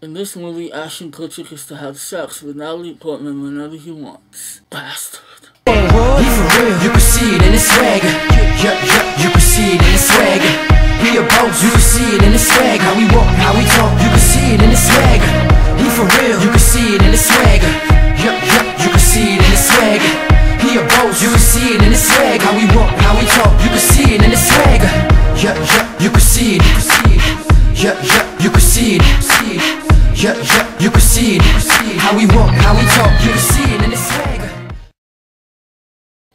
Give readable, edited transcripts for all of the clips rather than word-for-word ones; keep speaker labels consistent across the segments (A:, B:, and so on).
A: In this movie, Ashton Kutcher gets to have sex with Natalie Portman whenever he wants. Bastard.
B: Be for real, you can see it in his swagger. You can see it in his swagger. Be a boss, you can see it in his swagger. How we walk, how we talk, you can see it in his swagger. He for real, you can see it in his swagger. You can see it in his swagger. He a boss, you can see it in his swagger. How we walk, how we talk, you can see it in his swagger. You can see it. You can see it. You can see it. How we walk, how we talk, you can see it in his swagger.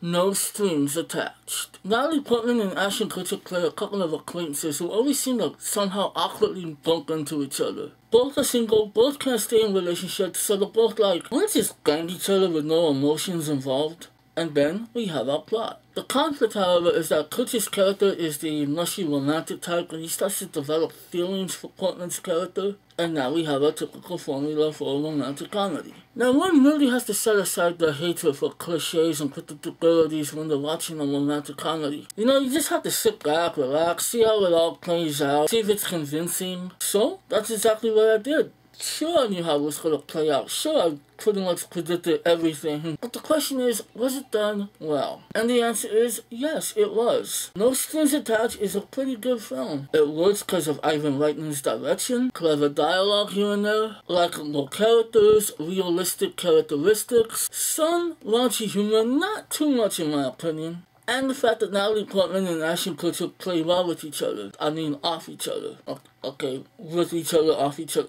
A: No strings attached. Natalie Portman and Ashton Kutcher play a couple of acquaintances who always seem to somehow awkwardly bump into each other. Both are single, both can't stay in relationships, so they're both like, let's just gang each other with no emotions involved. And then we have our plot. The conflict, however, is that Kutcher's character is the mushy romantic type and he starts to develop feelings for Portman's character, and now we have a typical formula for a romantic comedy. Now, one really has to set aside their hatred for cliches and predictabilities when they're watching a romantic comedy. You know, you just have to sit back, relax, see how it all plays out, see if it's convincing. So, that's exactly what I did. Sure, I knew how it was going to play out. Sure, I pretty much predicted everything. But the question is, was it done well? And the answer is, yes, it was. No Strings Attached is a pretty good film. It works because of Ivan Reitman's direction, clever dialogue here and there, likable characters, realistic characteristics, some raunchy humor, not too much in my opinion. And the fact that Natalie Portman and Ashton Kutcher play well with each other. I mean, off each other. Okay, with each other, off each other.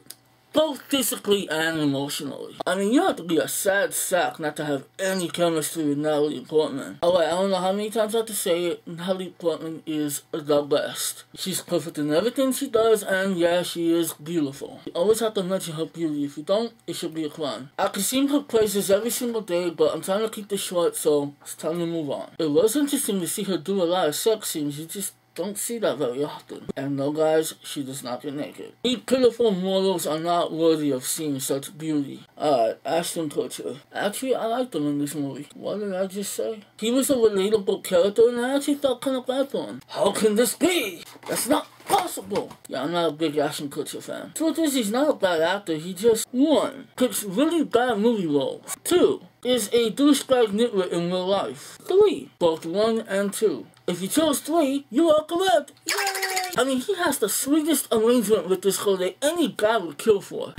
A: Both physically and emotionally. I mean, you have to be a sad sack not to have any chemistry with Natalie Portman. Alright, I don't know how many times I have to say it, Natalie Portman is the best. She's perfect in everything she does, and yeah, she is beautiful. You always have to mention her beauty. If you don't, it should be a crime. I can sing her praises every single day, but I'm trying to keep this short, so it's time to move on. It was interesting to see her do a lot of sex scenes. You just don't see that very often. And no, guys, she does not get naked. We pitiful mortals are not worthy of seeing such beauty. Alright, Ashton Kutcher. Actually, I liked him in this movie. What did I just say? He was a relatable character, and I actually felt kind of bad for him. How can this be? That's not possible. Yeah, I'm not a big Ashton Kutcher fan. Truth is, he's not a bad actor. He just, 1, picks really bad movie roles. 2, is a douchebag nitwit in real life. 3, both 1 and 2. If you chose 3, you are correct. Yay! I mean, he has the sweetest arrangement with this girl that any guy would kill for.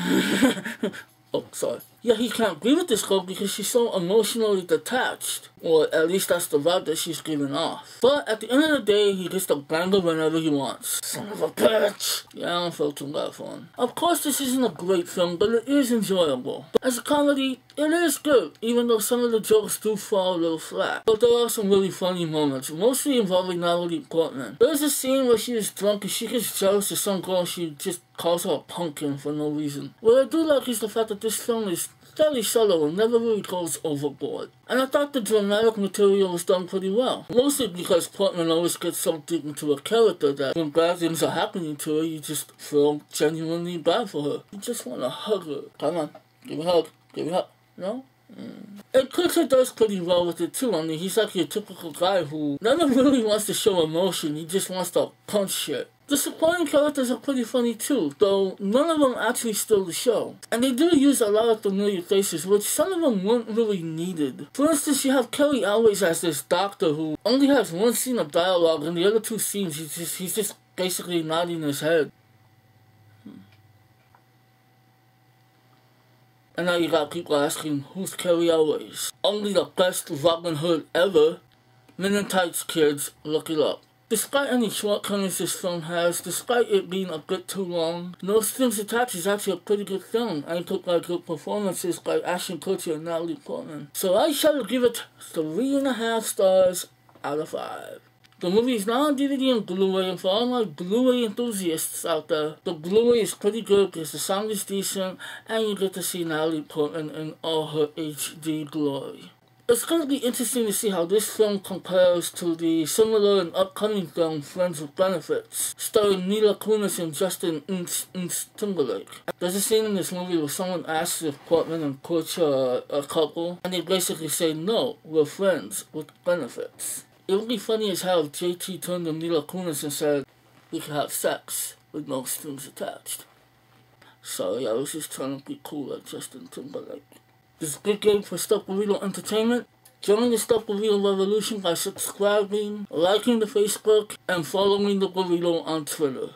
A: Oh, sorry. Yeah, he can't be with this girl because she's so emotionally detached. Or at least that's the vibe that she's giving off. But at the end of the day, he gets to bang her whenever he wants. Son of a bitch! Yeah, I don't feel too bad for him. Of course, this isn't a great film, but it is enjoyable. As a comedy, it is good, even though some of the jokes do fall a little flat. But there are some really funny moments, mostly involving Natalie Portman. There's a scene where she is drunk and she gets jealous of some girl and she just calls her a pumpkin for no reason. What I do like is the fact that this film is fairly shallow and never really goes overboard. And I thought the dramatic material was done pretty well. Mostly because Portman always gets so deep into a character that when bad things are happening to her, you just feel genuinely bad for her. You just want to hug her. Come on, give me a hug, give me a hug. No? And Kutcher does pretty well with it too. I mean, he's like your typical guy who never really wants to show emotion, he just wants to punch shit. The supporting characters are pretty funny too, though none of them actually steal the show. And they do use a lot of familiar faces, which some of them weren't really needed. For instance, you have Kelly Always as this doctor who only has one scene of dialogue, and the other 2 scenes he's just basically nodding his head. And now you got people asking, who's Kelly Always? Only the best Robin Hood ever. Men in Tights, kids, look it up. Despite any shortcomings this film has, despite it being a bit too long, No Strings Attached is actually a pretty good film, anchored by good performances by Ashton Kutcher and Natalie Portman. So I shall give it 3.5 stars out of 5. The movie is now on DVD and Blu-ray, and for all my Blu-ray enthusiasts out there, the Blu-ray is pretty good because the sound is decent, and you get to see Natalie Portman in all her HD glory. It's going to be interesting to see how this film compares to the similar and upcoming film Friends with Benefits, starring Mila Kunis and Justin Timberlake. There's a scene in this movie where someone asks if Portman and Kutcher are a couple, and they basically say, no, we're friends with benefits. It would be funny as hell if JT turned to Mila Kunis and said, we could have sex with no strings attached. Sorry, I was just trying to be cool like Justin Timberlake. This is Big Gabe for Stuff Burrito Entertainment. Join the Stuff Burrito Revolution by subscribing, liking the Facebook, and following the Burrito on Twitter.